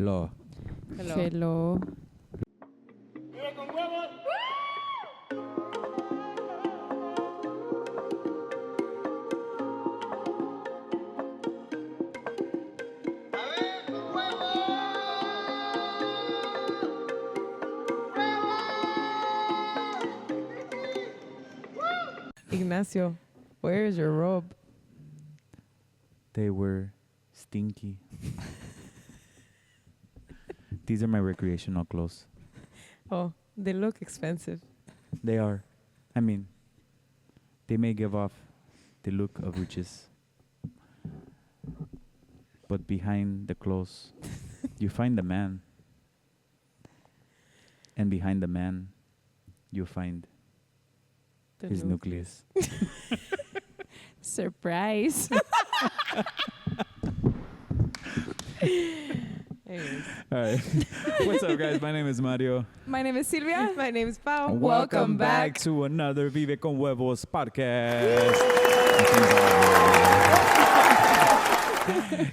Hello. Hello. Hello. Ignacio, where is your robe? They were stinky. These are my recreational clothes. Oh, they look expensive. They are. I mean, they may give off the look of riches. But behind the clothes, you find the man. And behind the man, you find his nucleus. Surprise. Anyways. All right. What's up, guys? My name is Mario. My name is Silvia. My name is Pau. Welcome back to another Vive con Huevos podcast.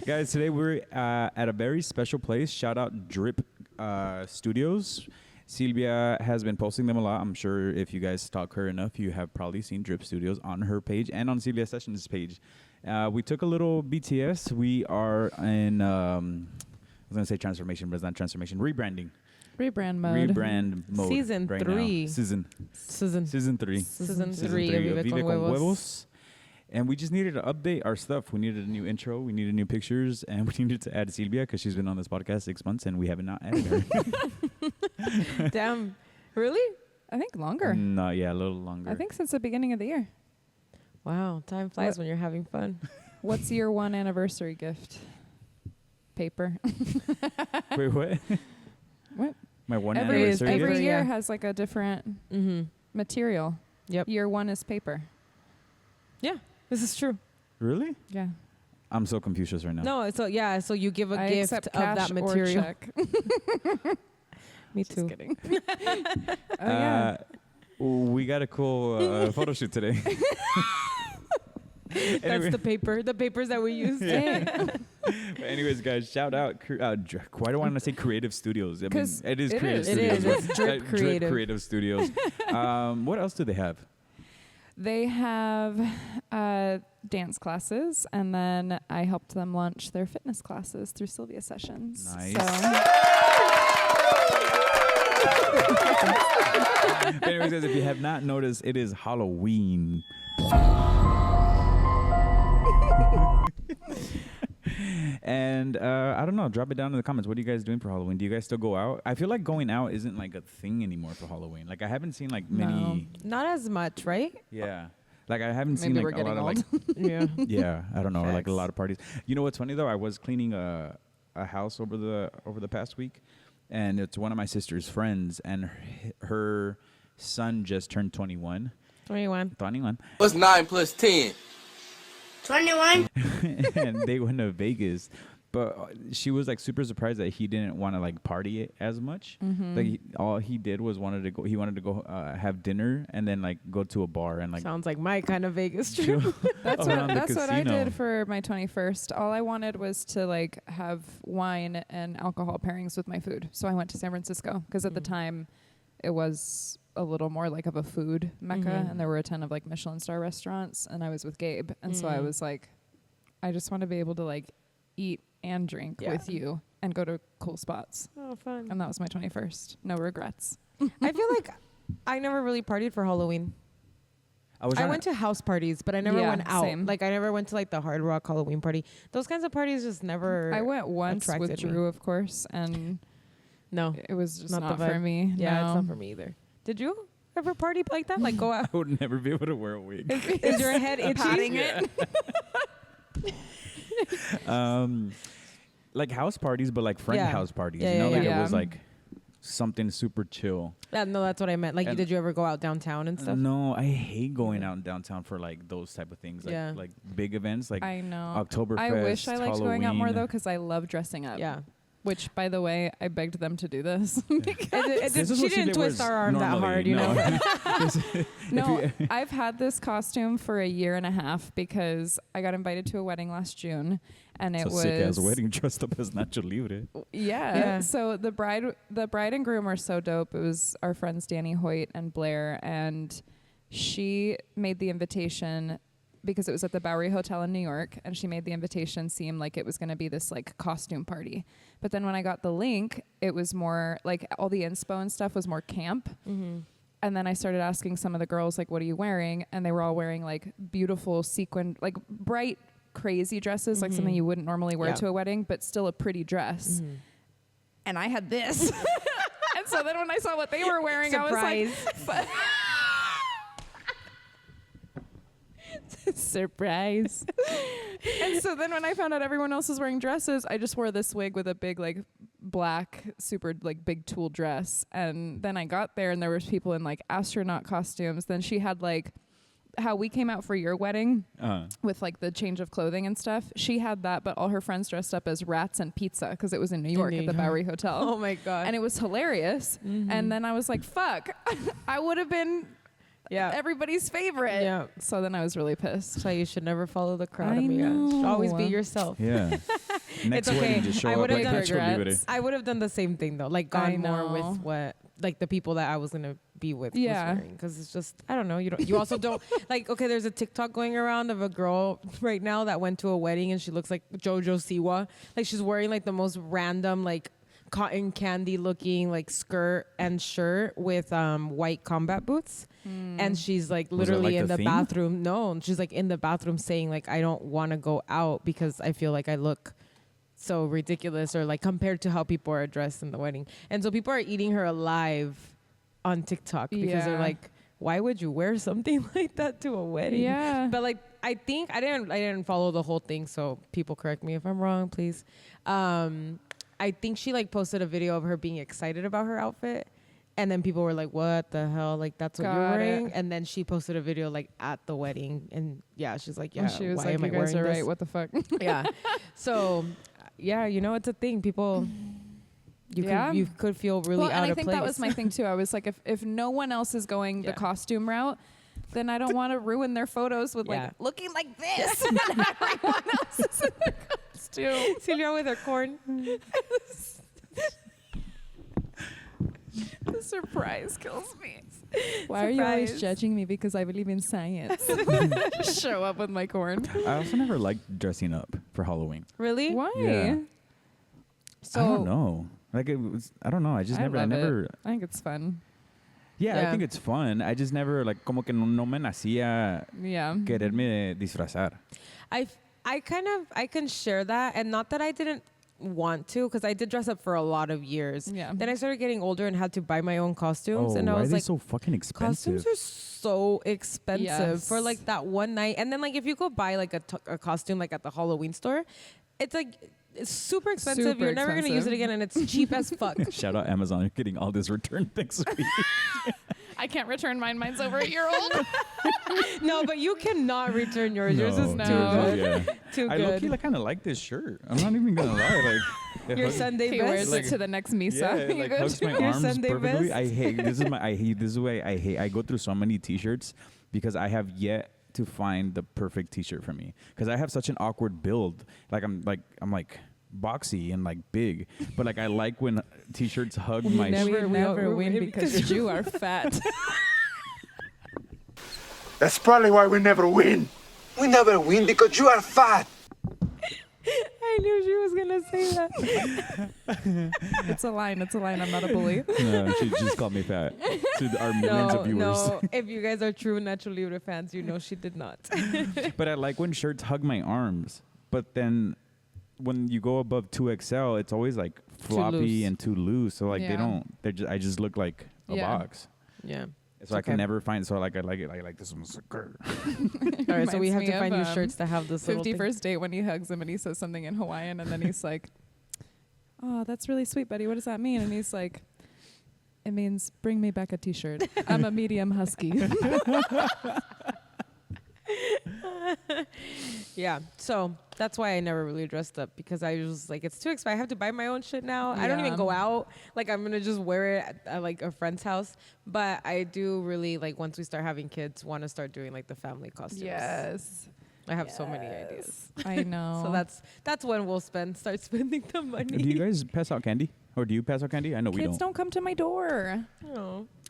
Guys, today we're at a very special place. Shout out Drip Studios. Silvia has been posting them a lot. I'm sure if you guys stalk her enough, you have probably seen Drip Studios on her page and on Silvia Sessions' page. We took a little BTS. We are in, I was going to say transformation, but it's not transformation. Rebranding. Rebrand mode. Rebrand mode. Season right 3. Now. Season 3. Season 3 3 of Vive con Huevos. And we just needed to update our stuff. We needed a new intro. We needed new pictures. And we needed to add Silvia because she's been on this podcast 6 months and we have not added her. Damn. Really? I think longer. No, yeah, a little longer. I think since the beginning of the year. Wow. Time flies when you're having fun. What's your 1 anniversary gift? Paper. Wait, what? What? My 1 Every anniversary Paper, gift? year yeah. has like a different material. Yep. Year 1 is paper. Yeah. This is true. Really? Yeah. I'm so Confucius right now. No, so yeah, so you give a I gift accept of cash that or material. check. Me Just too. kidding. Oh yeah. We got a cool photo shoot today. That's the paper. The papers that we use. But anyways, guys, shout out. Why do I want to say Creative Studios? I mean, 'Cause it is it Creative is. It Studios. is. right? It's Drip Creative. Drip Creative Studios. What else do they have? They have dance classes, and then I helped them launch their fitness classes through Silvia Sessions. Nice. But anyways, guys, if you have not noticed, it is Halloween. And I don't know, drop it down in the comments. What are you guys doing for Halloween? Do you guys still go out? I feel like going out isn't like a thing anymore for Halloween. Like I haven't seen like many. Not as much, right? Yeah. Like I haven't Maybe seen we're like a lot getting of like Yeah. yeah, I don't know, or like a Facts. lot of parties. You know what's funny though? I was cleaning a house over the past week, and it's one of my sister's friends, and her son just turned 21. 21. What's 9 plus 10? 21. And they went to Vegas, but she was like super surprised that he didn't want to like party it as much. Like all he did was wanted to go have dinner and then like go to a bar and like Sounds like my kind of Vegas trip. chill That's around what the I casino. did for my 21st. All I wanted was to like have wine and alcohol pairings with my food. So I went to San Francisco because at the time it was a little more like of a food mecca, and there were a ton of like Michelin star restaurants, and I was with Gabe, and so I was like, I just want to be able to like eat and drink with you and go to cool spots. Oh, fun. And that was my 21st. No regrets. I feel like I never really partied for Halloween. I went to house parties, but I never Yeah, went out. same. Like I never went to like the Hard Rock Halloween party. Those kinds of parties just never. I went once with attracted me. Drew, of course, and No. it was just Not not, the for vibe. me. Yeah, no. it's not for me either. Did you ever party like that? Like go out? I would never be able to wear a wig. Is your head itchy? Like house parties, but like friend Yeah. house parties. Yeah, you know, yeah, like yeah. it was like something super chill. Yeah, no, that's what I meant. Like, And- did you ever go out downtown and stuff? No, I hate going out in downtown for like those type of things. Like Yeah. like big events like I know. Oktoberfest. I wish I liked going out more though Halloween. because I love dressing up. Yeah. Which, by the way, I begged them to do this. She didn't twist our arm that hard, you know. No, I've had this costume for a year and a half because I got invited to a wedding last June, and it was sick ass wedding dressed up as Nacho Libre. Yeah. So the bride and groom are so dope. It was our friends Danny Hoyt and Blair, and she made the invitation because it was at the Bowery Hotel in New York, and she made the invitation seem like it was going to be this like costume party. But then when I got the link, it was more like all the inspo and stuff was more camp. Mm-hmm. And then I started asking some of the girls, like, what are you wearing? And they were all wearing like beautiful sequin, like bright, crazy dresses, like something you wouldn't normally wear to a wedding, but still a pretty dress. Mm-hmm. And I had this. And so then when I saw what they were wearing, Surprise. I was like, surprise. And so then when I found out everyone else was wearing dresses, I just wore this wig with a big like black super like big tulle dress. And then I got there and there was people in like astronaut costumes. Then she had like how we came out for your wedding with like the change of clothing and stuff. She had that, but all her friends dressed up as rats and pizza because it was in New York at the Bowery Hotel. Oh my God. And it was hilarious. Mm-hmm. And then I was like, fuck, I would have been everybody's favorite. Yeah. So then I was really pissed. So you should never follow the crowd. Should always be yourself. Yeah. Next it's okay. wedding, just show up like Nacho Libre. I would have done the same thing though. Like gone more with what like the people that I was gonna be with. Yeah. Because it's just I don't know. You also don't like. Okay, there's a TikTok going around of a girl right now that went to a wedding and she looks like JoJo Siwa. Like she's wearing like the most random like cotton candy looking like skirt and shirt with white combat boots. And she's like literally in the bathroom. No, she's like in the bathroom saying like, I don't want to go out because I feel like I look so ridiculous or like compared to how people are dressed in the wedding. And so people are eating her alive on TikTok because they're like, why would you wear something like that to a wedding? Yeah. But like, I think I didn't follow the whole thing. So people correct me if I'm wrong, please. I think she like posted a video of her being excited about her outfit. And then people were like, what the hell? Like, that's what you're wearing? And then she posted a video like at the wedding. And she's like, she was like, you guys are right. What the fuck? Yeah. So, it's a thing. People, you could feel really out of place. And I think that was my thing too. I was like, if no one else is going the costume route, then I don't want to ruin their photos with like looking like this. And everyone else is in their costume. Silvia with her corn. The surprise kills me. Why are you always judging me because I believe in science? Show up with my corn. I also never liked dressing up for Halloween. Really? Why? Yeah. So I don't know. Like it was. I don't know. I think it's fun. Yeah, I think it's fun. I just never like como que no me nacía quererme disfrazar. I can share that, and not that I didn't want to, because I did dress up for a lot of years. Yeah. Then I started getting older and had to buy my own costumes, and I was like, so fucking expensive? Costumes are so expensive for like that one night. And then like if you go buy like a costume like at the Halloween store, it's like it's super expensive. You're never gonna use it again, and it's cheap as fuck. Shout out Amazon, you're getting all this return next week. I can't return mine. Mine's over a year old. No, but you cannot return yours. Yours is too good. Yeah. Too good. I low-key kind of like this shirt. I'm not even gonna lie. Like your Sunday he best. Wears it to the next misa. Yeah, like hugs my arms Sunday perfectly. Best? I hate this. This is why I hate. I go through so many T-shirts because I have yet to find the perfect T-shirt for me because I have such an awkward build. I'm boxy and like big, but like I like when T-shirts hug my. We never win because you are fat. That's probably why we never win. We never win because you are fat. I knew she was gonna say that. It's a line. I'm not a bully. No, she just called me fat to our millions of viewers. No, if you guys are true Nacho Libre fans, you know she did not. But I like when shirts hug my arms, but then when you go above 2XL, it's always like floppy and too loose. So like I just look like a box. Yeah. So I can never find. So like I like it. I like this one. All right. So we have to find you shirts that have this 51st date when he hugs him and he says something in Hawaiian and then he's like, "Oh, that's really sweet, buddy. What does that mean?" And he's like, "It means bring me back a T-shirt. I'm a medium husky." Yeah, so that's why I never really dressed up, because I was like, it's too expensive. I have to buy my own shit now. I don't even go out. Like, I'm gonna just wear it at like a friend's house. But I do really, like, once we start having kids, want to start doing like the family costumes. Yes. I have so many ideas. I know. So that's when we'll start spending the money. Do you guys pass out candy? Or do you pass out candy? I know we Kids don't come to my door.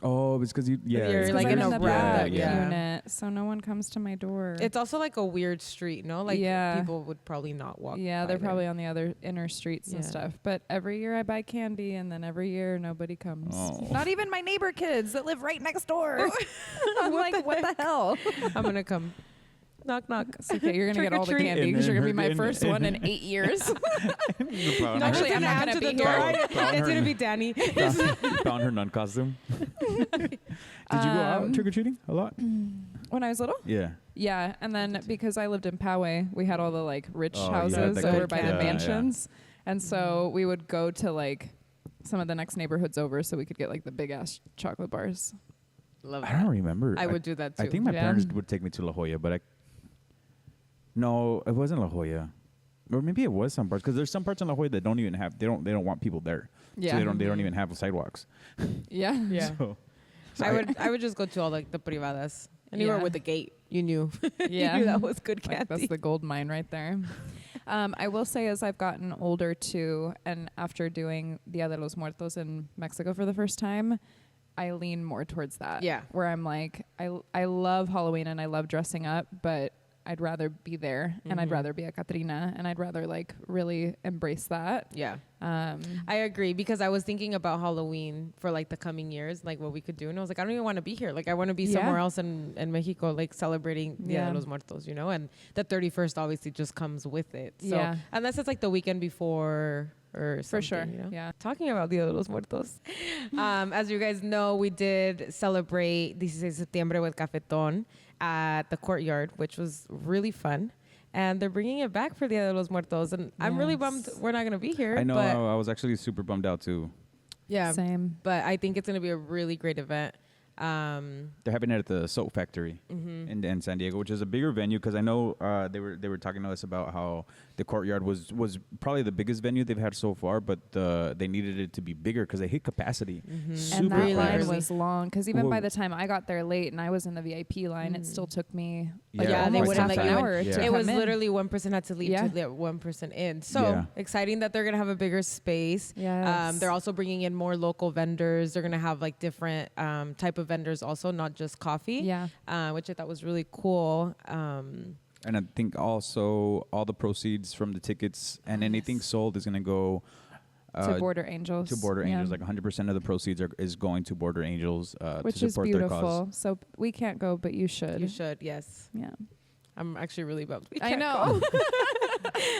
Oh, it's because You're like in a bad yeah. unit, so no one comes to my door. It's also like a weird street, no? Like people would probably not walk. Yeah, they're by probably there. on the other inner streets and stuff. But every year I buy candy, and then every year nobody comes. Oh. Not even my neighbor kids that live right next door. I'm like, what the hell? I'm gonna come. Knock, knock. It's okay, you're gonna get all the Trick or candy treat. because you're gonna be my And first one in 8 years. Actually, I'm not gonna be here. It's gonna be Danny. Found her nun costume. Did you go out trick or treating a lot? When I was little? Yeah. Yeah, and then because I lived in Poway, we had all the like rich Oh, houses the over good by the candy. mansions, and so we would go to like some of the next neighborhoods over so we could get like the big ass chocolate bars. Love I don't remember. I would do that too. I think my Yeah. parents would take me to La Jolla, but no, it wasn't La Jolla. Or maybe it was some parts, because there's some parts in La Jolla that don't even have, they don't want people there. Yeah. So they don't even have sidewalks. Yeah. Yeah. So I would just go to all like the privadas. Anywhere Yeah. with the gate, you knew. Yeah. You knew that was good candy. Like, that's the gold mine right there. I will say, as I've gotten older too, and after doing Dia de los Muertos in Mexico for the first time, I lean more towards that. Yeah. Where I'm like, I love Halloween and I love dressing up, but I'd rather be there and I'd rather be a Catrina and I'd rather like really embrace that. Yeah. I agree, because I was thinking about Halloween for like the coming years, like what we could do. And I was like, I don't even want to be here. Like, I want to be somewhere else in Mexico, like celebrating Dia de los Muertos, you know? And the 31st obviously just comes with it. So unless it's like the weekend before or something. For sure. You know? Yeah. Talking about Dia de los Muertos. As you guys know, we did celebrate 16 Septiembre with Cafetón at the courtyard, which was really fun. And they're bringing it back for Dia de los Muertos. And I'm really bummed we're not going to be here. I know, but I was actually super bummed out too. yeah. Same. But I think it's going to be a really great event. They're having it at the Soap Factory in San Diego, which is a bigger venue, because I know they were talking to us about how the courtyard was probably the biggest venue they've had so far, but they needed it to be bigger because they hit capacity super And that really line fast. was long because even Whoa. by the time I got there late and I was in the VIP line, it still took me like Yeah, they almost wouldn't half let an you in. hour Yeah. to It come was in. literally one person had to leave Yeah. to let one person in. So Yeah. exciting that they're going to have a bigger space. Yes. They're also bringing in more local vendors. They're going to have like different type of vendors also, not just coffee. Yeah. Which I thought was really cool. And I think also all the proceeds from the tickets and anything sold is going to go to Border Angels. to Border Yeah. Angels. Like 100% of the proceeds is going to Border Angels Which to is support their cause. beautiful. So we can't go, but you should. You should, yes. Yeah. I'm actually really bummed. We I can't know. go.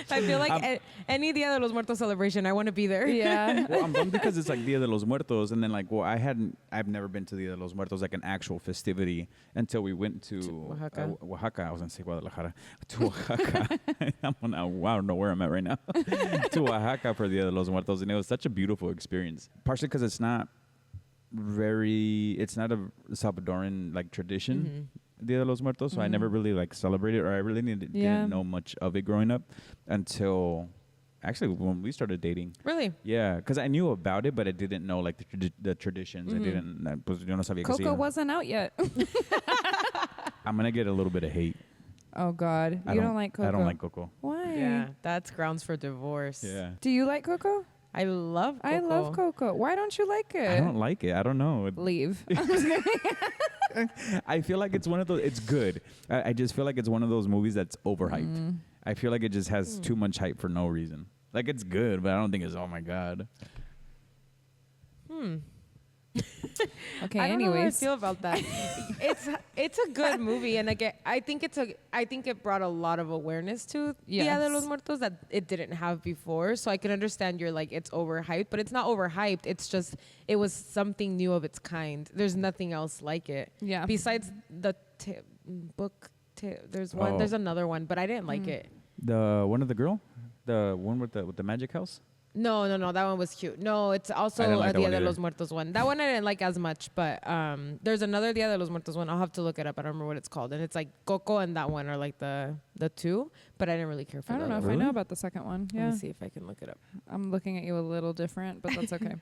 I feel like any Dia de los Muertos celebration, I want to be there. Yeah. Well, I'm bummed because it's like Dia de los Muertos, and then like, well, I've never been to Dia de los Muertos, like an actual festivity, until we went to Oaxaca. Oaxaca. I was gonna say Guadalajara. To Oaxaca. I don't know where I'm at right now. To Oaxaca for Dia de los Muertos, and it was such a beautiful experience. Partially because it's not a Salvadoran like tradition. Dia de los Muertos, so I never really like celebrated, or I really didn't know much of it growing up until actually when we started dating. Really? Yeah, because I knew about it, but I didn't know like the traditions. I didn't. Pues yo no sabía que se Coco iba. wasn't out yet. I'm gonna get a little bit of hate. Oh God, you don't like Coco. I don't like Coco. Why? Yeah, that's grounds for divorce. Yeah. Do you like Coco? I love Coco. I love Coco. Why don't you like it? I don't like it. I don't know. Leave. I feel like it's one of those. It's good. I just feel like it's one of those movies that's overhyped. I feel like it just has too much hype for no reason. Like it's good, but I don't think it's oh my god. Okay. I don't know how I Anyways, feel about that. it's a good movie, and again, I think it brought a lot of awareness to Dia de Yes. los Muertos that it didn't have before. So I can understand you're like it's overhyped, but it's not overhyped. It's just it was something new of its kind. There's nothing else like it. Yeah. Besides the book, there's one. Oh. There's another one, but I didn't like it. The one of the girl, the one with the magic house. No, that one was cute. No, it's also a Dia de los Muertos one. That one I didn't like as much, but there's another Dia de los Muertos one. I'll have to look it up. I don't remember what it's called. And it's like Coco and that one are like the two, but I didn't really care for that. I don't know if I know about the second one. Yeah. Let me see if I can look it up. I'm looking at you a little different, but that's okay.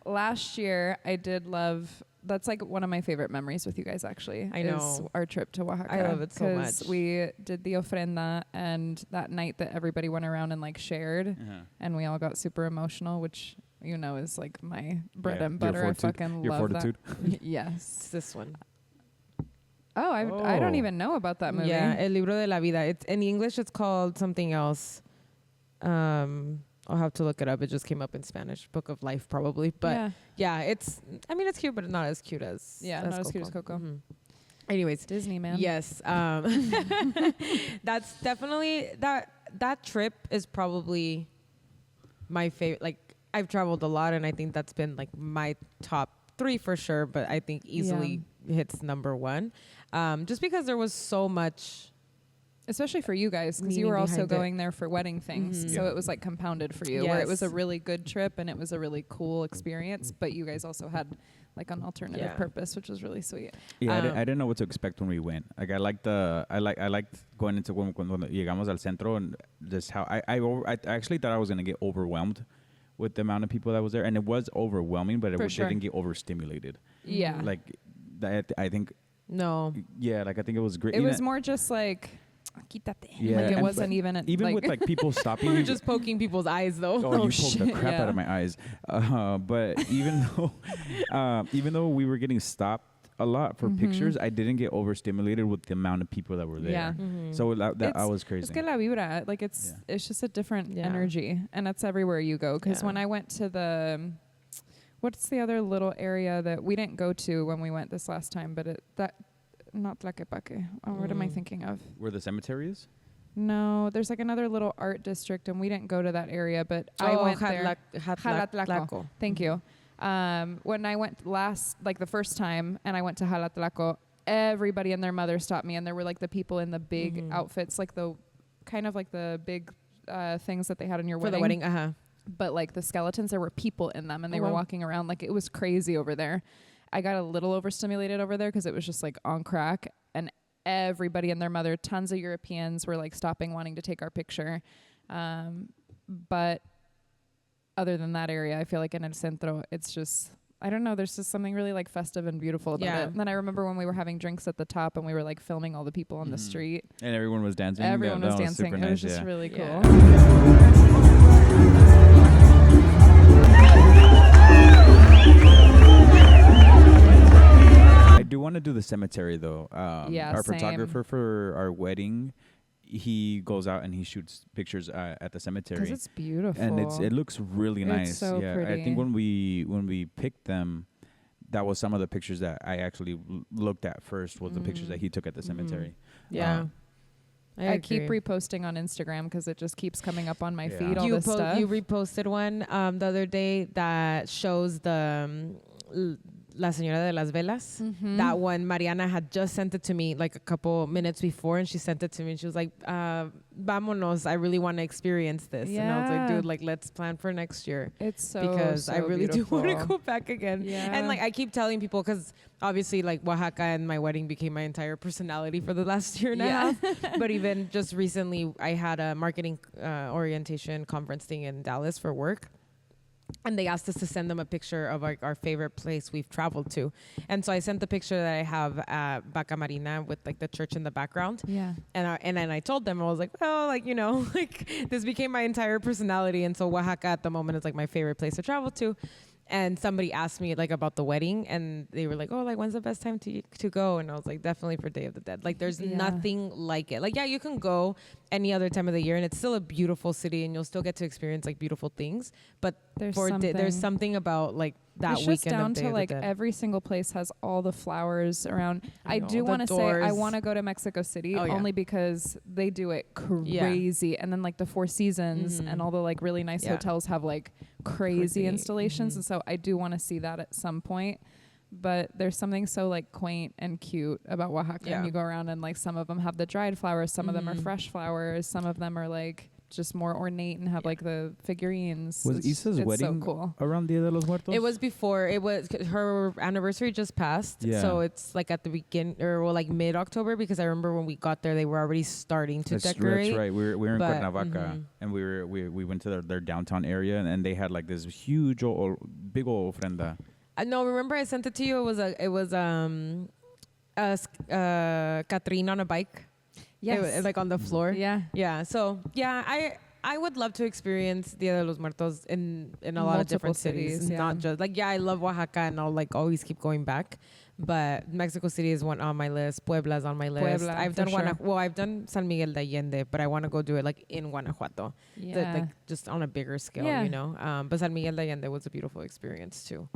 Last year, I did love... That's like one of my favorite memories with you guys, actually. I know. Is our trip to Oaxaca. I love it so much. Because we did the ofrenda, and that night that everybody went around and like shared, and we all got super emotional, which you know is like my bread and butter. I fucking love fortitude. that. Yes. It's this one. Oh, I don't even know about that movie. Yeah, El Libro de la Vida. It's in English. It's called something else. I'll have to look it up. It just came up in Spanish. Book of Life, probably. But yeah, it's cute, but not as cute as not as cute as Coco. Mm-hmm. Anyways, Disney, man. Yes, that's definitely that trip is probably my favorite. Like I've traveled a lot, and I think that's been like my top 3 for sure. But I think easily hits number 1, just because there was so much. Especially for you guys, because you were also going there for wedding things. So it was like compounded for you, where it was a really good trip and it was a really cool experience, but you guys also had like an alternative purpose, which was really sweet. Yeah, I didn't know what to expect when we went. Like I liked going into cuando llegamos al centro, and just how I actually thought I was gonna get overwhelmed with the amount of people that was there, and it was overwhelming, but didn't get overstimulated. Yeah, like that. I think no. Yeah, like I think it was great. It was more just like. Quítate. Yeah, like it wasn't even like with like people stopping. We were just poking people's eyes though. Oh, you poked the crap out of my eyes. But even though we were getting stopped a lot for pictures, I didn't get overstimulated with the amount of people that were there. Yeah. So that I was crazy. It's que la vibra. Like it's just a different energy, and that's everywhere you go. Because when I went to the what's the other little area that we didn't go to when we went this last time, but not Tlaquepaque. What am I thinking of? Where the cemetery is? No, there's like another little art district, and we didn't go to that area, but I went there. Jalatlaco. Thank you. When I went the first time, and I went to Jalatlaco, everybody and their mother stopped me, and there were like the people in the big outfits, like the kind of like the big things that they had in your wedding. For the wedding, But like the skeletons, there were people in them, and they were walking around. Like it was crazy over there. I got a little overstimulated over there because it was just like on crack, and everybody and their mother, tons of Europeans were like stopping, wanting to take our picture. But other than that area, I feel like in El Centro, it's just, I don't know, there's just something really like festive and beautiful about it. And then I remember when we were having drinks at the top and we were like filming all the people on the street. And everyone was dancing. Everyone was dancing. It was just really cool. I do want to do the cemetery though. Our photographer for our wedding, he goes out and he shoots pictures at the cemetery. Because it's beautiful. And it looks really nice. It's so pretty. I think when we picked them, that was some of the pictures that I actually looked at first, was the pictures that he took at the cemetery. Yeah. I keep reposting on Instagram because it just keeps coming up on my feed, all this stuff. You reposted one the other day that shows the La Señora de las Velas. That one, Mariana had just sent it to me like a couple minutes before, and she sent it to me and she was like, vámonos, I really want to experience this. And I was like, dude, like let's plan for next year. It's so because so I really beautiful. do want to go back again. And like I keep telling people, because obviously like Oaxaca and my wedding became my entire personality for the last year and a half. But even just recently, I had a marketing orientation conference thing in Dallas for work. And they asked us to send them a picture of like our favorite place we've traveled to. And so I sent the picture that I have at Vaca Marina with like the church in the background. Yeah. And then I told them, I was like, well, like, you know, like this became my entire personality. And so Oaxaca at the moment is like my favorite place to travel to. And somebody asked me like about the wedding, and they were like, oh, like when's the best time to go? And I was like, definitely for Day of the Dead. Like there's nothing like it. Like, yeah, you can go any other time of the year and it's still a beautiful city and you'll still get to experience like beautiful things. But there's something about like that it's weekend just down of Day to of like the Dead. Every single place has all the flowers around. I do want to say I want to go to Mexico City only because they do it crazy. And then like the Four Seasons and all the like really nice hotels have like crazy installations. And so I do want to see that at some point. But there's something so like quaint and cute about Oaxaca. And you go around and like some of them have the dried flowers, some of them are fresh flowers, some of them are like just more ornate and have like the figurines. Was Isa's wedding so cool. around Dia de los Muertos? It was before. It was her anniversary just passed. Yeah. So it's like at the begin or well, like mid-October, because I remember when we got there, they were already starting to decorate. That's right. We were in But, Cuernavaca, and we went to their downtown area, and they had like this huge big old ofrenda. No, remember I sent it to you. It was Catherine on a bike. Yes. Like on the floor. Yeah. Yeah. So yeah, I would love to experience Dia de los Muertos in a lot of different cities. Yeah. Not just like, yeah, I love Oaxaca and I'll like always keep going back. But Mexico City is one on my list. Puebla's on my list. Puebla, I've for done sure. I've done San Miguel de Allende, but I want to go do it like in Guanajuato. Yeah. Like just on a bigger scale, Yeah. you know. But San Miguel de Allende was a beautiful experience too.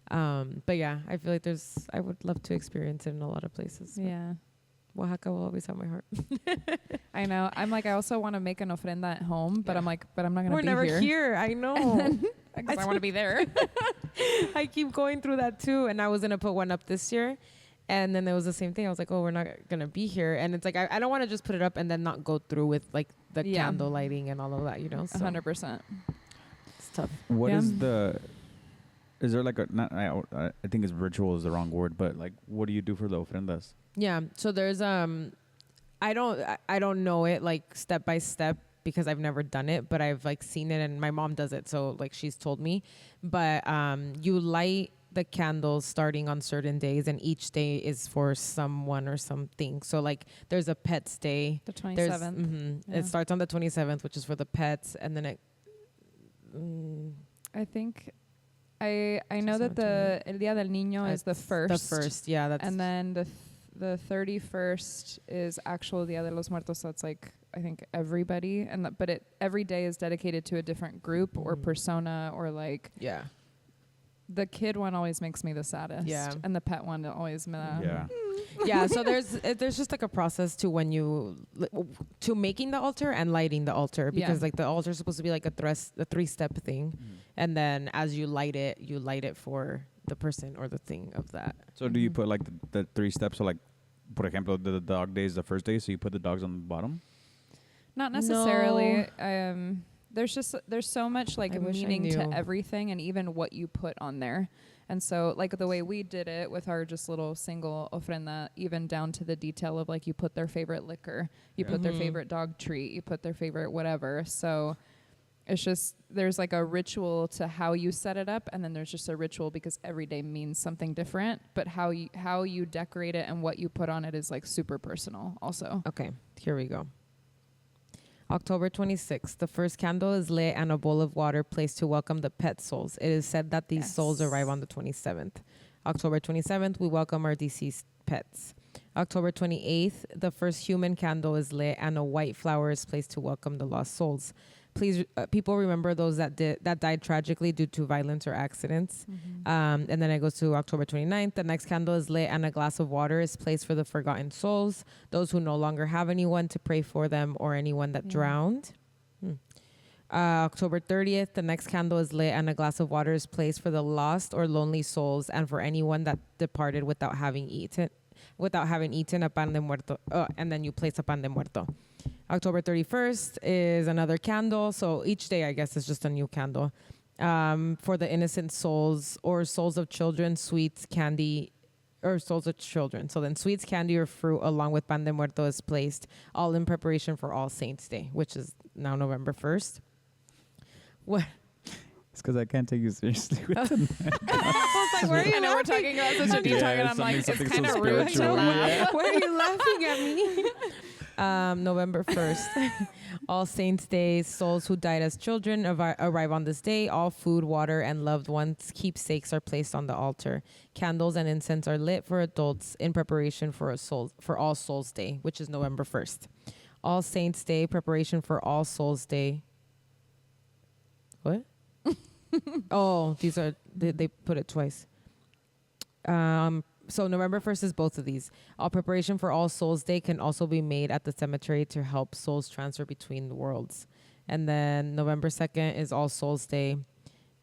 But yeah, I feel like I would love to experience it in a lot of places. Yeah. Oaxaca will always have my heart. I know. I'm like, I also want to make an ofrenda at home, but I'm like, but I'm not going to be We're never here. here. I know. Because I want to be there. I keep going through that too. And I was going to put one up this year. And then there was the same thing. I was like, oh, we're not going to be here. And it's like, I don't want to just put it up and then not go through with like the candle lighting and all of that, you know? So 100%. it's tough. What is is there like I think it's ritual is the wrong word, but like, what do you do for the ofrendas? Yeah. So there's, I don't know it like step by step because I've never done it, but I've like seen it and my mom does it. So like she's told me, but, you light the candles starting on certain days and each day is for someone or something. So like there's a pets day. The 27th. Yeah. It starts on the 27th, which is for the pets. And then it, I think I know that the El Día del Niño is the first. The first, yeah. That's And then the 31st is actual Dia de los Muertos. So it's like, I think everybody. But every day is dedicated to a different group or persona or like. Yeah. The kid one always makes me the saddest. Yeah. And the pet one always Yeah. Yeah, so there's just like a process to to making the altar and lighting the altar, because like the altar is supposed to be like a 3-step thing, and then as you light it for the person or the thing of that. So do you put like the 3 steps? So like, por ejemplo, the dog day is the first day, so you put the dogs on the bottom? Not necessarily. There's so much like I wish I meaning to knew. everything and even what you put on there. And so like the way we did it with our just little single ofrenda, even down to the detail of like you put their favorite liquor, you put their favorite dog treat, you put their favorite whatever. So it's just, there's like a ritual to how you set it up, and then there's just a ritual because every day means something different, but how you decorate it and what you put on it is like super personal also. Okay, here we go. October 26th, the first candle is lit and a bowl of water placed to welcome the pet souls. It is said that these souls arrive on the 27th. October 27th, we welcome our deceased pets. October 28th, the first human candle is lit and a white flower is placed to welcome the lost souls. Please, people remember those that died tragically due to violence or accidents. And then it goes to October 29th. The next candle is lit and a glass of water is placed for the forgotten souls, those who no longer have anyone to pray for them or anyone that drowned. October 30th, the next candle is lit and a glass of water is placed for the lost or lonely souls and for anyone that departed without having eaten a pan de muerto. And then you place a pan de muerto. October 31st is another candle. So each day, I guess, is just a new candle. For the innocent souls or souls of children, sweets, candy, or souls of children. So then sweets, candy, or fruit along with pan de muerto is placed, all in preparation for All Saints Day, which is now November 1st. What? It's because I can't take you seriously with the I was like, where are you I know we're laughing? talking about such a deep talk, and I'm like, it's something kind so of rude to spiritual. laugh. Why are you laughing at me? November 1st. All Saints Day, souls who died as children arrive on this day. All food, water, and loved ones' keepsakes are placed on the altar. Candles and incense are lit for adults in preparation for All Souls Day, which is November 1st. All Saints Day, preparation for All Souls Day. What? Oh, these are, they put it twice. So November 1st is both of these. All preparation for All Souls Day can also be made at the cemetery to help souls transfer between the worlds. And then November 2nd is All Souls Day.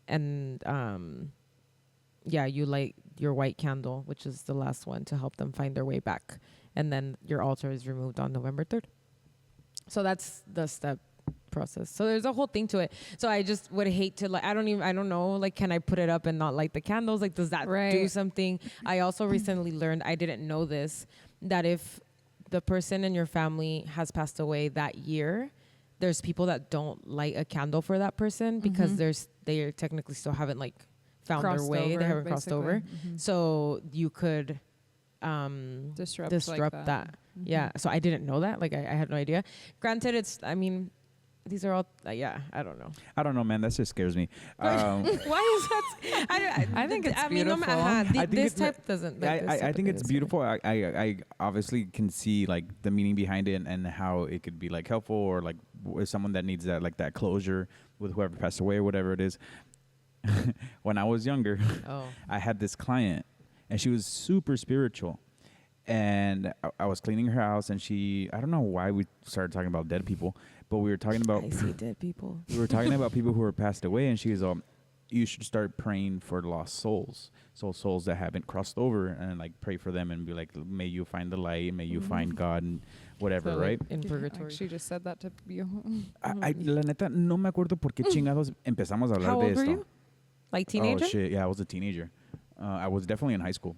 And you light your white candle, which is the last one, to help them find their way back. And then your altar is removed on November 3rd. So that's the step process. So there's a whole thing to it. So I just would hate to like, I don't know, like, can I put it up and not light the candles? Like, does that do something? I also recently learned, I didn't know this, that if the person in your family has passed away that year, there's people that don't light a candle for that person because they technically still haven't like found their way. They haven't crossed over. So you could disrupt like that. Yeah. So I didn't know that. Like I had no idea. Granted, these are all, I don't know. I don't know, man. That just scares me. Why is that? I think it's beautiful. This type doesn't. Like I think it's beautiful. I obviously can see like the meaning behind it and how it could be like helpful or like with someone that needs that like that closure with whoever passed away or whatever it is. When I was younger, I had this client and she was super spiritual. And I was cleaning her house and I don't know why we started talking about dead people, but we were talking about. I see dead people. We were talking about people who were passed away, and she was you should start praying for lost souls. So souls that haven't crossed over, and like pray for them and be like, may you find the light, may you find God and whatever, so, right? Like, in purgatory. She just said that to you. La neta, no me acuerdo por qué chingados empezamos a hablar How de old esto. were you? Like teenager? Oh shit, yeah, I was a teenager. I was definitely in high school.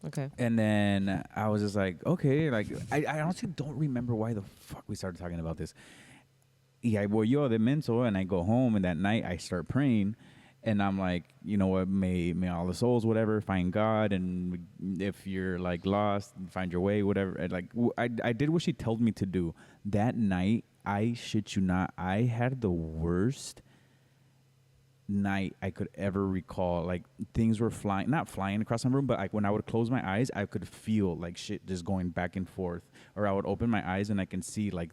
Okay. And then I was just like, okay, like I honestly don't remember why the fuck we started talking about this. Y ahí voy yo de menso, and I go home, and that night I start praying, and I'm like, you know what, may all the souls, whatever, find God, and if you're like lost, find your way, whatever. And like I did what she told me to do. That night, I shit you not, I had the worst night I could ever recall. Like things were not flying across my room, but like when I would close my eyes, I could feel like shit just going back and forth, or I would open my eyes and I can see like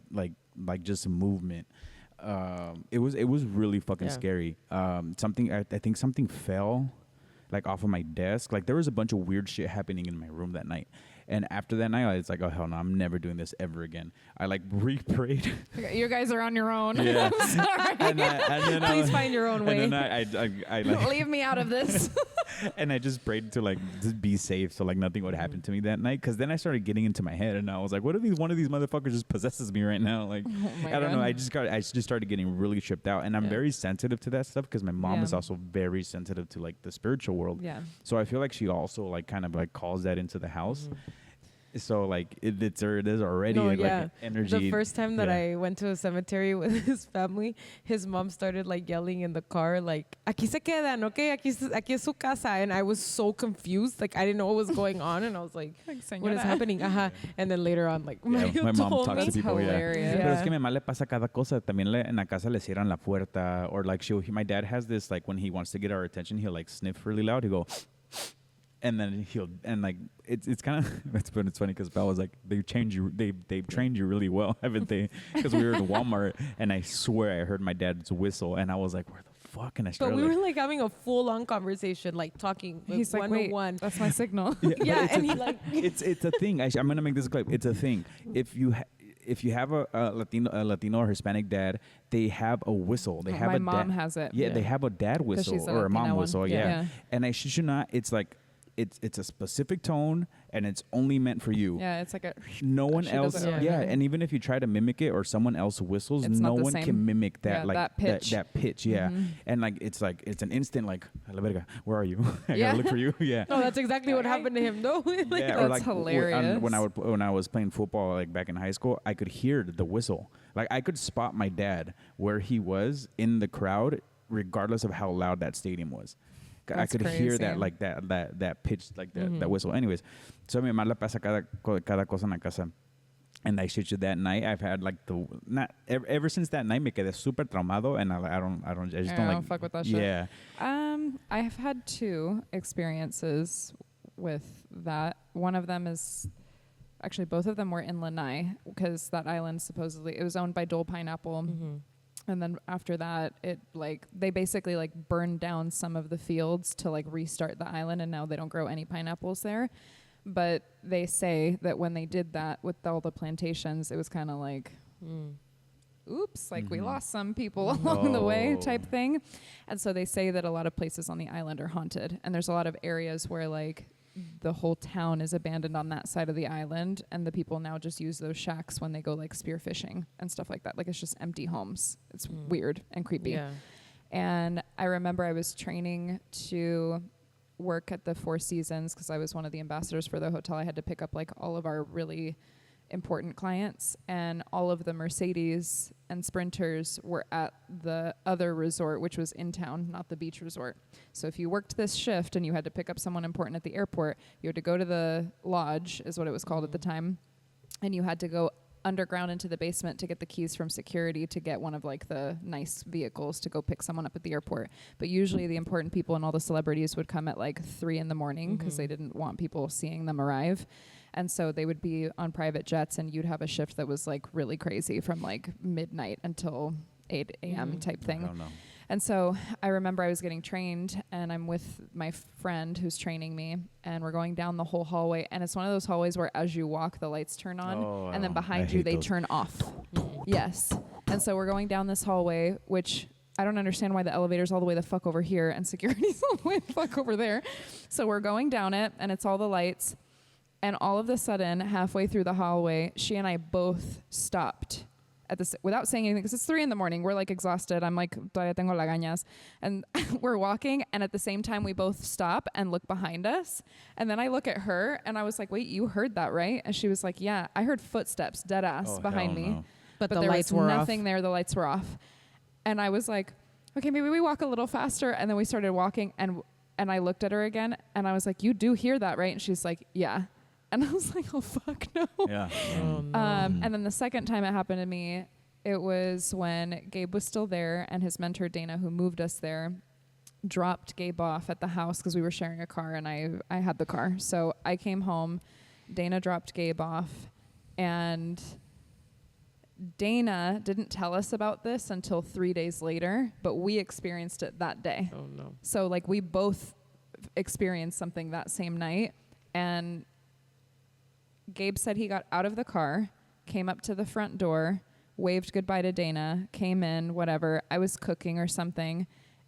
just movement. It was really fucking scary. I think something fell like off of my desk. Like there was a bunch of weird shit happening in my room that night. And after that night, it's like, oh hell no, I'm never doing this ever again. I like re-prayed. You guys are on your own. Yeah. I'm sorry. And then Please find your own way. And then I like, leave me out of this. and I just prayed to like just be safe, so like nothing would happen to me that night. Because then I started getting into my head, and I was like, what if one of these motherfuckers just possesses me right now? Like, I don't know. I just started getting really tripped out, and I'm very sensitive to that stuff because my mom is also very sensitive to like the spiritual world. Yeah. So I feel like she also like kind of like calls that into the house. So like it is already like energy. The first time that I went to a cemetery with his family, his mom started like yelling in the car like, "Aquí se quedan, okay? Aquí es su casa," and I was so confused. Like I didn't know what was going on, and I was like, "What is happening?" And then later on, like my mom talks to people. Hilarious. Pero es que mi mamá le pasa cada cosa. También en la casa le cierran la puerta, or like my dad has this like when he wants to get our attention, he'll like sniff really loud. He'll go. And then it's kind of it's funny because Belle was like, they've trained you really well, haven't they? Because we were in Walmart and I swear I heard my dad's whistle and I was like, where the fuck? And I started. But we were like having a full on conversation, like talking. He's like, wait, that's my signal. Yeah, and he like it's a thing. I'm gonna make this clip. It's a thing. If you have a Latino or Hispanic dad, they have a whistle. They have my mom has it. Yeah, they have a dad whistle or a mom whistle. Yeah. And I shit you not, it's like. It's a specific tone and it's only meant for you. Yeah, it's like no one else. Yeah, and even if you try to mimic it or someone else whistles, no one can mimic that that pitch. Yeah, and like it's an instant like, where are you? I gotta look for you. Yeah. No, that's exactly what happened to him though. That's hilarious. When I was playing football like back in high school, I could hear the whistle. Like I could spot my dad where he was in the crowd, regardless of how loud that stadium was. I could hear that like that pitch like that whistle. Anyways, so mi mamá le pasa cada cosa en la casa, and I shit you that night I've had like ever since that night me quedé super traumado, and I just don't like fuck with that shit. Yeah. I have had 2 experiences with that. One of them is actually both of them were in Lanai because that island supposedly it was owned by Dole Pineapple. And then after that, they basically like burned down some of the fields to like restart the island, and now they don't grow any pineapples there. But they say that when they did that with all the plantations, it was kind of like, oops, like we lost some people along the way type thing. And so they say that a lot of places on the island are haunted, and there's a lot of areas where like the whole town is abandoned on that side of the island, and the people now just use those shacks when they go like spearfishing and stuff like that. Like it's just empty homes. It's weird and creepy. Yeah. And I remember I was training to work at the Four Seasons because I was one of the ambassadors for the hotel. I had to pick up like all of our really important clients, and all of the Mercedes and Sprinters were at the other resort, which was in town, not the beach resort. So if you worked this shift and you had to pick up someone important at the airport, you had to go to the lodge, is what it was called at the time, and you had to go underground into the basement to get the keys from security to get one of like the nice vehicles to go pick someone up at the airport. But usually the important people and all the celebrities would come at like 3 a.m. because they didn't want people seeing them arrive. And so they would be on private jets, and you'd have a shift that was like really crazy from like midnight until 8 a.m. type thing. I don't know. And so I remember I was getting trained, and I'm with my friend who's training me, and we're going down the whole hallway. And it's one of those hallways where as you walk, the lights turn on, and then behind you, they turn off. Yes. And so we're going down this hallway, which I don't understand why the elevator's all the way the fuck over here and security's all the way the fuck over there. So we're going down it, and it's all the lights. And all of a sudden, halfway through the hallway, she and I both stopped at this without saying anything, because it's 3 a.m. We're like exhausted. I'm like, todavía tengo lagañas. And we're walking, and at the same time, we both stop and look behind us. And then I look at her, and I was like, wait, you heard that, right? And she was like, yeah, I heard footsteps, dead ass, behind me. No. But the there lights was were nothing off. there. The lights were off. And I was like, okay, maybe we walk a little faster. And then we started walking, and I looked at her again, and I was like, you do hear that, right? And she's like, yeah. And I was like, oh, fuck, no. Yeah. Oh, no. And then the second time it happened to me, it was when Gabe was still there, and his mentor, Dana, who moved us there, dropped Gabe off at the house because we were sharing a car, and I had the car. So I came home. Dana dropped Gabe off, and Dana didn't tell us about this until 3 days later, but we experienced it that day. Oh, no. So, like, we both experienced something that same night, and Gabe said he got out of the car, came up to the front door, waved goodbye to Dana, came in, whatever. I was cooking or something.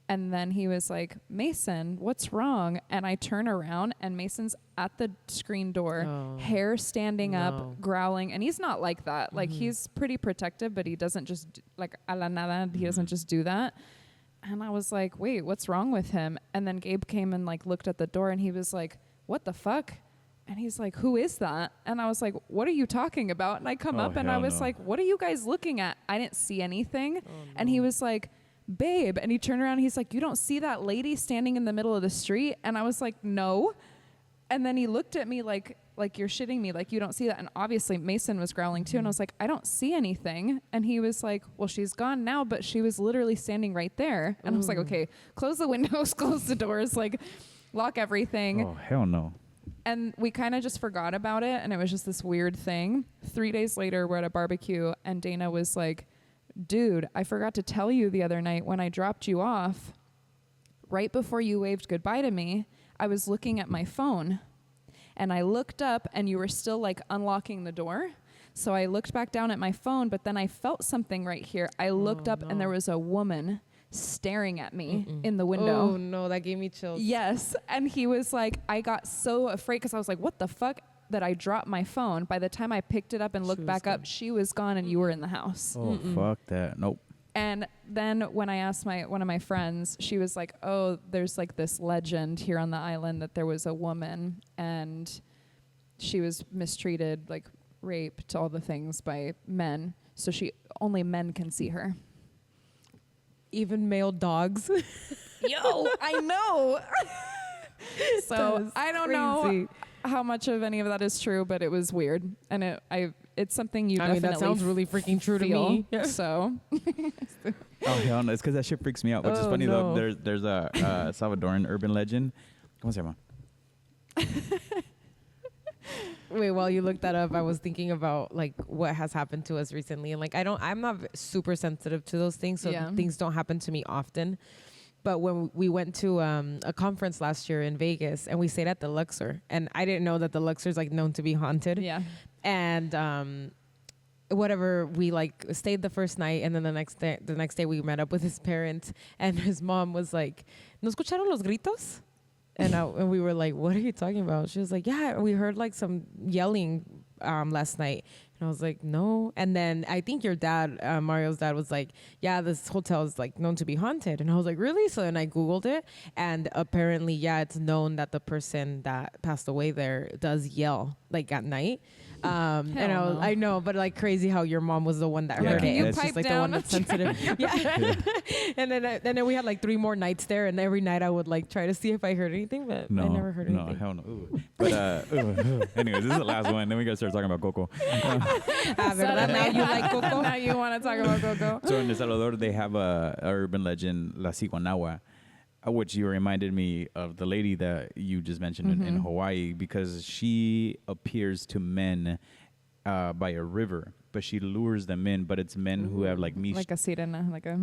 And then he was like, Mason, what's wrong? And I turn around, and Mason's at the screen door, hair standing up, growling. And he's not like that. Like, he's pretty protective, but he doesn't just, like, a la nada, he doesn't just do that. And I was like, wait, what's wrong with him? And then Gabe came and, like, looked at the door, and he was like, what the fuck? And he's like, who is that? And I was like, what are you talking about? And I come up, and I was like, what are you guys looking at? I didn't see anything. Oh, no. And he was like, babe. And he turned around, and he's like, you don't see that lady standing in the middle of the street? And I was like, no. And then he looked at me like you're shitting me, like you don't see that. And obviously Mason was growling too. And I was like, I don't see anything. And he was like, well, she's gone now, but she was literally standing right there. And I was like, okay, close the windows, close the doors, like lock everything. Oh, hell no. And we kind of just forgot about it, and it was just this weird thing. 3 days later, we're at a barbecue, and Dana was like, dude, I forgot to tell you the other night when I dropped you off, right before you waved goodbye to me, I was looking at my phone, and I looked up, and you were still like unlocking the door. So I looked back down at my phone, but then I felt something right here. I looked up, and there was a woman staring at me in the window. Oh, no, that gave me chills. Yes. And he was like, I got so afraid because I was like, what the fuck, that I dropped my phone. By the time I picked it up and looked back up, she was gone, and you were in the house. Oh, fuck that. Nope. And then when I asked one of my friends, she was like, oh, there's like this legend here on the island that there was a woman, and she was mistreated, like raped, all the things by men. So only men can see her. Even male dogs. Yo, I know. So I don't know how much of any of that is true, but it was weird, and it's something you definitely. That sounds really freaking true to me. So. Oh hell no! It's because that shit freaks me out. Which is funny though. There's a Salvadoran urban legend. ¿Cómo se llama? Wait, while you look that up, I was thinking about like what has happened to us recently, and like I'm not super sensitive to those things, so things don't happen to me often. But when we went to a conference last year in Vegas, and we stayed at the Luxor, and I didn't know that the Luxor is like known to be haunted. Yeah. And whatever, we like stayed the first night, and then the next day we met up with his parents, and his mom was like, "¿No escucharon los gritos?" And we were like, what are you talking about? She was like, yeah, we heard like some yelling last night. And I was like, no. And then I think your dad, Mario's dad, was like, yeah, this hotel is like known to be haunted. And I was like, really? So then I Googled it. And apparently, yeah, it's known that the person that passed away there does yell like at night. And I know, but like crazy how your mom was the one that heard it. You It's just like the one that's sensitive. Yeah. And then we had like 3 more nights there, and every night I would like try to see if I heard anything, but I never heard anything. No, hell no. Ooh. But anyways, this is the last one. Then we gotta start talking about coco. Now you like coco? Now you want to talk about coco? So in El Salvador, they have a urban legend, La Ciguanagua, which you reminded me of the lady that you just mentioned in Hawaii, because she appears to men by a river, but she lures them in. But it's men who have like like a sirena, like a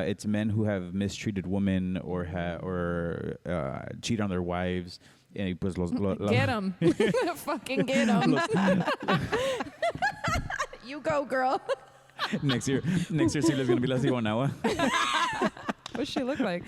it's men who have mistreated women or cheat on their wives. And pues get them, fucking get them. You go, girl. Next year, Silvia's gonna be La Ciguanagua. What's she look like?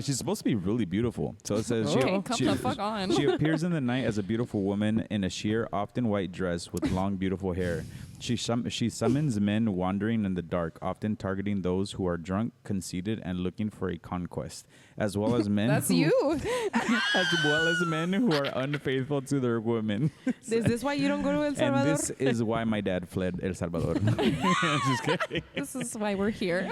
She's supposed to be really beautiful. So it says come the fuck on. She appears in the night as a beautiful woman in a sheer, often white dress with long, beautiful hair. She summons men wandering in the dark, often targeting those who are drunk, conceited, and looking for a conquest, as well as men. That's you. As well as men who are unfaithful to their women. Is this why you don't go to El Salvador? And this is why my dad fled El Salvador. Just kidding. This is why we're here.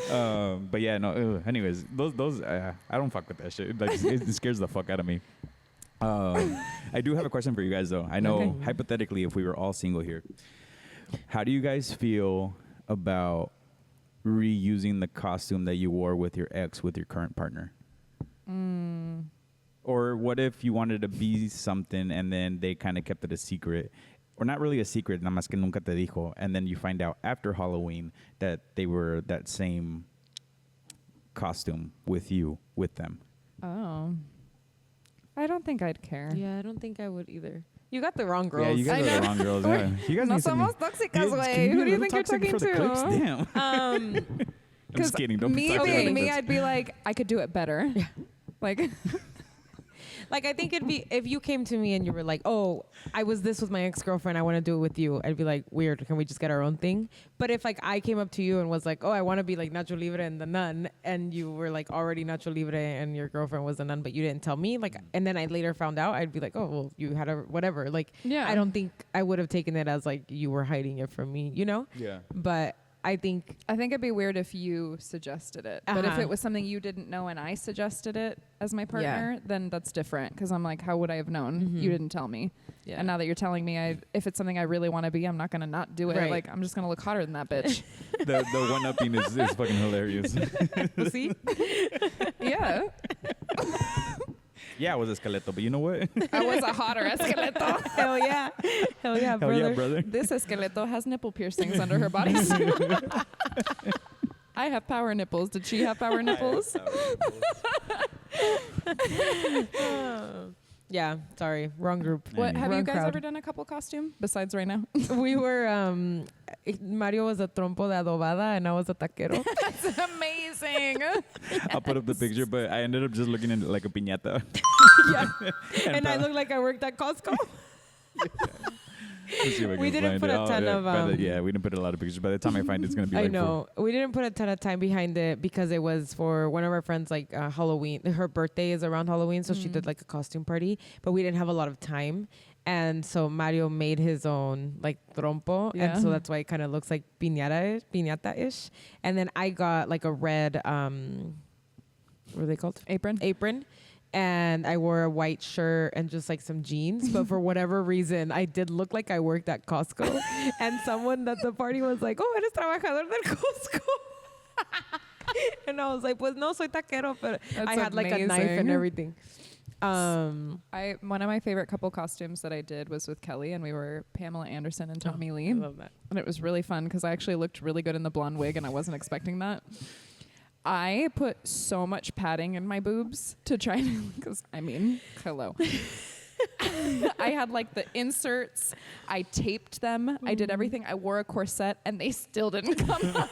But yeah, no. Anyways, those I don't fuck with that shit. Like it scares the fuck out of me. I do have a question for you guys though. I know hypothetically, if we were all single here, how do you guys feel about reusing the costume that you wore with your ex with your current partner? Or what if you wanted to be something and then they kind of kept it a secret? Or not really a secret, nada más que nunca te dijo, and then you find out after Halloween that they were that same costume with them. Oh. I don't think I'd care. Yeah, I don't think I would either. You got the wrong girls. Yeah, you guys are the wrong girls. Yeah. You guys no need somos tóxicas, güey. Who do you think you're talking to? Damn. I'm just kidding. Don't be toxic being like me, this. I'd be like, I could do it better. Yeah. Like, I think it'd be, if you came to me and you were like, oh, I was this with my ex-girlfriend, I want to do it with you, I'd be like, weird, can we just get our own thing? But if, like, I came up to you and was like, oh, I want to be like Nacho Libre and the nun, and you were, like, already Nacho Libre and your girlfriend was a nun, but you didn't tell me, like, and then I later found out, I'd be like, oh, well, you had a whatever. Like, yeah. I don't think I would have taken it as, like, you were hiding it from me, you know? Yeah. But I think it'd be weird if you suggested it. But if it was something you didn't know and I suggested it as my partner, then that's different. Because I'm like, how would I have known? You didn't tell me. Yeah. And now that you're telling me, if it's something I really want to be, I'm not going to not do it. Right. Like, I'm just going to look hotter than that bitch. The one-upping is fucking hilarious. see? Yeah. Yeah, I was Esqueleto, but you know what? I was a hotter Esqueleto. Hell yeah. Hell yeah, brother. Hell yeah, brother. This Esqueleto has nipple piercings under her body. I have power nipples. Did she have power nipples? Yeah, sorry, wrong group. What have Wrong you guys crowd. ever done a couple costume besides right now? We were Mario was a trompo de adobada and I was a taquero. That's amazing. I'll put up the picture, but I ended up just looking at it like a piñata. Yeah. And I look like I worked at Costco. We didn't put a ton of we didn't put a lot of pictures. By the time I find it, it's gonna be. I like know we didn't put a ton of time behind it because it was for one of our friends, like Halloween. Her birthday is around Halloween, so she did like a costume party, but we didn't have a lot of time, and so Mario made his own like trompo, and so that's why it kind of looks like piñata-ish. And then I got like a red what are they called? Apron. And I wore a white shirt and just like some jeans. But for whatever reason, I did look like I worked at Costco. And someone at the party was like, oh, eres trabajador del Costco. And I was like, pues no, soy taquero. But I had like a knife and everything. One of my favorite couple costumes that I did was with Kelly, and we were Pamela Anderson and Tommy Lee. I love that. And it was really fun because I actually looked really good in the blonde wig, and I wasn't expecting that. I put so much padding in my boobs to try to, because hello. I had like the inserts, I taped them, I did everything. I wore a corset and they still didn't come up.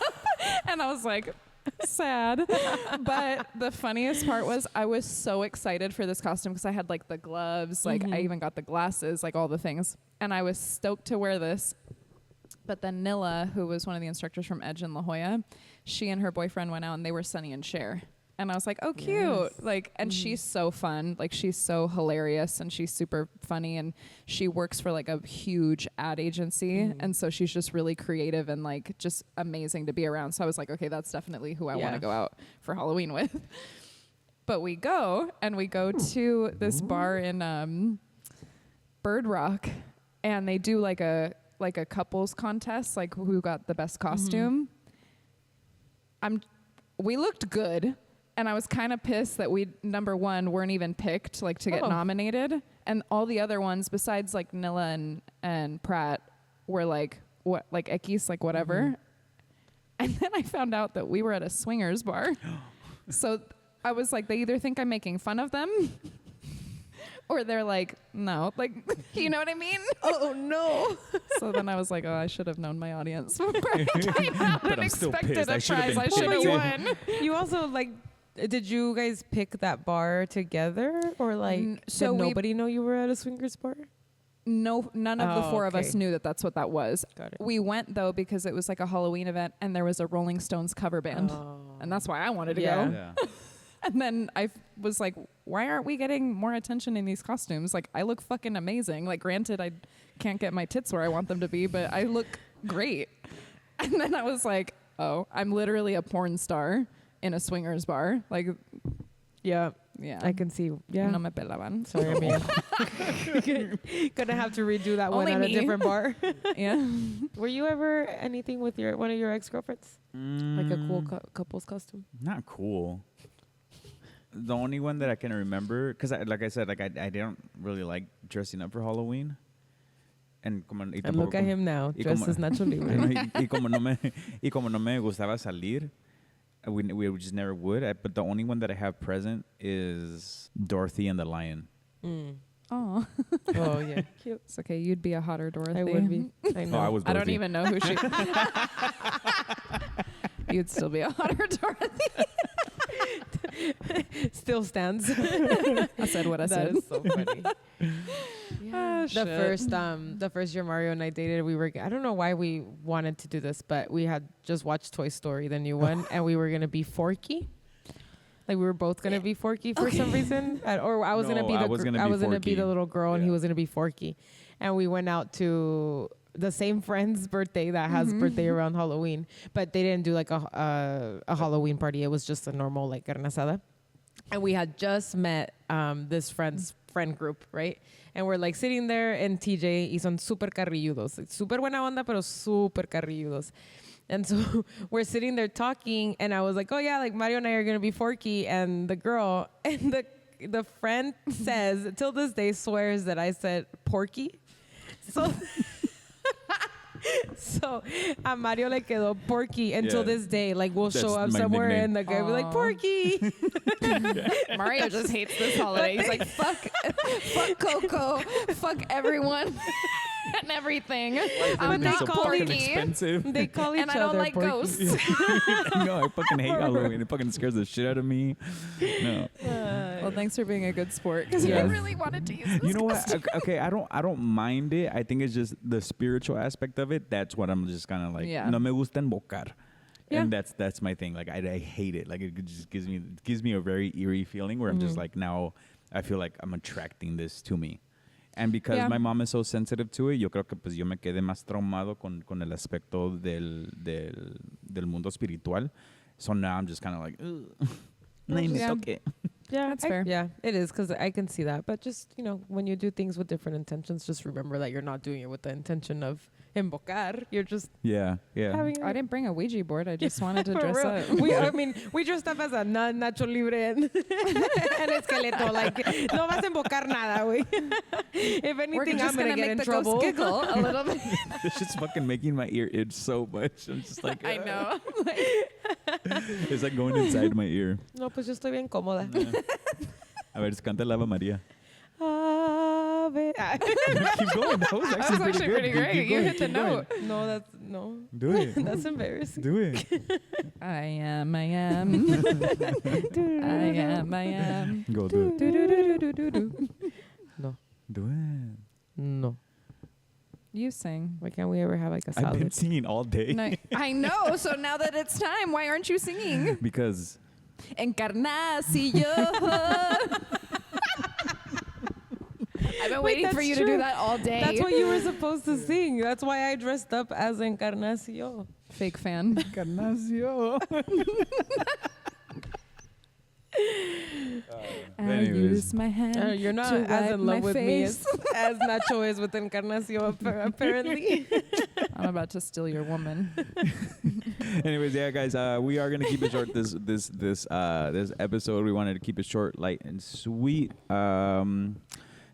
And I was like, Sad. But the funniest part was I was so excited for this costume because I had like the gloves, like I even got the glasses, like all the things. And I was stoked to wear this. But then Nilla, who was one of the instructors from Edge in La Jolla, she and her boyfriend went out and they were Sunny and Cher. And I was like, oh, cute. Yes. Like, and she's so fun. Like, she's so hilarious and she's super funny. And she works for like a huge ad agency. And so she's just really creative and like just amazing to be around. So I was like, okay, that's definitely who I want to go out for Halloween with. But we go to this bar in Bird Rock, and they do like a couples contest, like who got the best costume. We looked good. And I was kind of pissed that we, number one, weren't even picked like to get nominated. And all the other ones besides like Nilla and Pratt were like, what, like X, like whatever. And then I found out that we were at a swingers bar. So I was like, they either think I'm making fun of them or they're like, no, like, you know what I mean? Oh, no. So then I was like, oh, I should have known my audience before I came out and expected a prize. I should have won. You also, like, did you guys pick that bar together? Or, like, did nobody know you were at a swingers bar? No, none of the four of us knew that that's what that was. Got it. We went, though, because it was like a Halloween event and there was a Rolling Stones cover band. And that's why I wanted to go. Yeah. And then I was like, why aren't we getting more attention in these costumes? Like, I look fucking amazing. Like, granted, I can't get my tits where I want them to be, but I look great. And then I was like, oh, I'm literally a porn star in a swingers bar. Like, yeah. I can see. Yeah. No me pelaban. Sorry, amiga. Gonna have to redo that Only one at me. a different bar. Yeah. Were you ever anything with one of your ex-girlfriends? Like a cool couple's costume? Not cool. The only one that I can remember, because like I said, like I don't really like dressing up for Halloween. And look at him now, dressed as Nacho Libre. y como no me gustaba salir, we just never would. But the only one that I have present is Dorothy and the Lion. Oh. Oh, yeah. Cute. It's okay. You'd be a hotter Dorothy. I would be. I know. Oh, I was Dorothy. I don't even know who she You'd still be a hotter Dorothy. Still stands. I said what I said. That is so funny. Yeah. The first year Mario and I dated, I don't know why we wanted to do this, but we had just watched Toy Story, the new one, and we were gonna be Forky. Like we were both gonna be Forky for some reason, or I was gonna be the little girl, and he was gonna be Forky, and we went out to the same friend's birthday that has birthday around Halloween, but they didn't do like a Halloween party. It was just a normal like carne asada, and we had just met this friend group, right? And we're like sitting there in TJ, y son super carrilludos, like, super buena onda, pero super carrilludos. And so we're sitting there talking, and I was like, oh yeah, like Mario and I are gonna be Forky, and the girl, and the friend says, till this day swears that I said Porky. So a Mario le quedó Porky until this day. Like we'll show up somewhere nickname. And the guy will be like, Porky. Mario just hates this holiday. He's like, fuck Coco, fuck everyone and everything. I'm not Porky. Expensive. They call each and other I don't like Porky. ghosts. No, I fucking hate Halloween. It fucking scares the shit out of me. No. Well, thanks for being a good sport, because I really wanted to use this. You know what? Okay, I don't mind it. I think it's just the spiritual aspect of it. That's what I'm just kind of like. Yeah. No me gusta invocar. Yeah. And that's my thing. Like I hate it. Like it just gives me a very eerie feeling where I'm just like, now I feel like I'm attracting this to me. And because my mom is so sensitive to it, yo creo que pues yo me quedé más traumado con el aspecto del mundo espiritual. So now I'm just kind of like, ugh. Yeah, that's fair. Yeah, it is, because I can see that. But just, when you do things with different intentions, just remember that you're not doing it with the intention of invocar. You're just having I didn't bring a Ouija board. I just wanted to dress up. We dressed up as a Nacho Libre and esqueleto. Like, no vas a invocar nada, güey. If anything, I'm going to get in trouble. Ghost giggle a little bit. This shit's fucking making my ear itch so much. I'm just like, I know. It's like going inside my ear. No, pues yo estoy bien cómoda. A ver, canta el Ave María. Ave love it. Keep going. That was actually, pretty great. Keep You going, hit the keep going. note. No, that's no. Do it. That's embarrassing. Do it. I am. I am. Go do it. No. Do it. No. You sing. Why can't we ever have like a I've been salad? singing all day. No, I know. So now that it's time, why aren't you singing? Because Encarnacion. I've been waiting that's for you to true. do that all day. That's what you were supposed to sing. That's why I dressed up as Encarnacion. Fake fan. Encarnacion. I Anyways. use my hand. You're not to as wipe in love my with me as, face. as Nacho is with Encarnacion, apparently. I'm about to steal your woman. Anyways, yeah, guys, we are gonna keep it short. This episode, we wanted to keep it short, light, and sweet.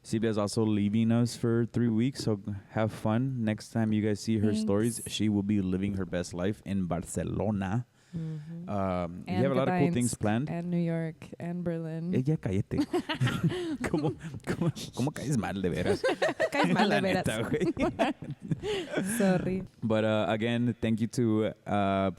Silvia is also leaving us for 3 weeks, so have fun. Next time you guys see her stories, she will be living her best life in Barcelona. Mm-hmm. We have a lot of cool things planned. And New York and Berlin. Ya cállate. ¿Cómo caes mal de veras? Caes mal de La veras. neta, güey. Sorry. But again, thank you to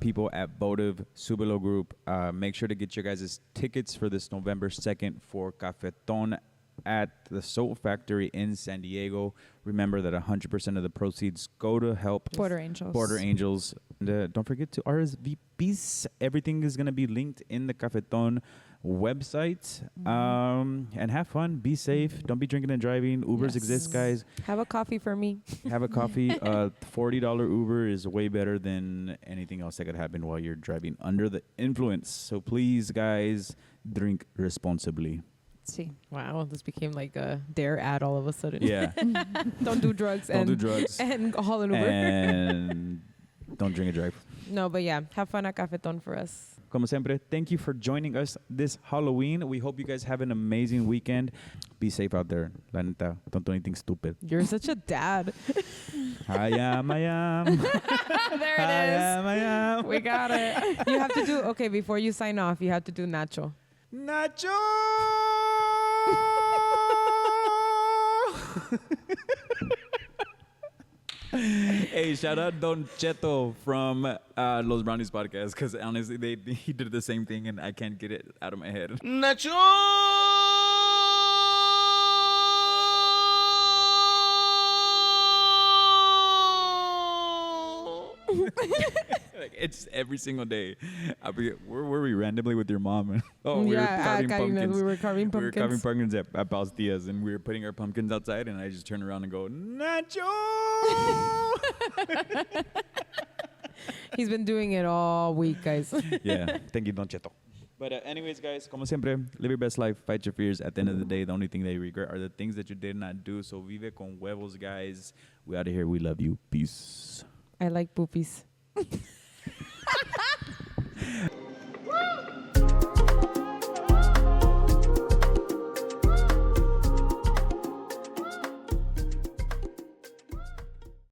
people at Votive Subilo Group. Make sure to get your guys' tickets for this November 2nd for Cafeton at the Soul Factory in San Diego. Remember that 100% of the proceeds go to help Border Angels. Border Angels. And don't forget to RSVPs. Everything is going to be linked in the Cafeton website. And have fun. Be safe. Don't be drinking and driving. Ubers exist, guys. Have a coffee for me. Have a coffee. $40 Uber is way better than anything else that could happen while you're driving under the influence. So please, guys, drink responsibly. See. Wow, this became like a dare ad all of a sudden. Yeah. Don't do drugs. Don't do drugs. And haul an Uber. And don't drink and drive. No, but yeah, have fun at Cafeton for us. Como siempre, thank you for joining us this Halloween. We hope you guys have an amazing weekend. Be safe out there. La neta, don't do anything stupid. You're such a dad. I am. There it is. I am. We got it. You have to do, okay, before you sign off, you have to do Nacho. Nacho! Hey, shout out Don Cheto from Los Brownies podcast, because honestly, he did the same thing and I can't get it out of my head. Nacho! Like, it's every single day. Where were we randomly with your mom? Oh, We we were carving carving pumpkins. pumpkins at Paus Diaz, and we were putting our pumpkins outside, and I just turn around and go, Nacho! He's been doing it all week, guys. Yeah, thank you, Don Cheto. But anyways, guys, como siempre, live your best life, fight your fears. At the end of the day, the only thing that you regret are the things that you did not do. So vive con huevos, guys. We out of here. We love you. Peace. I like poopies.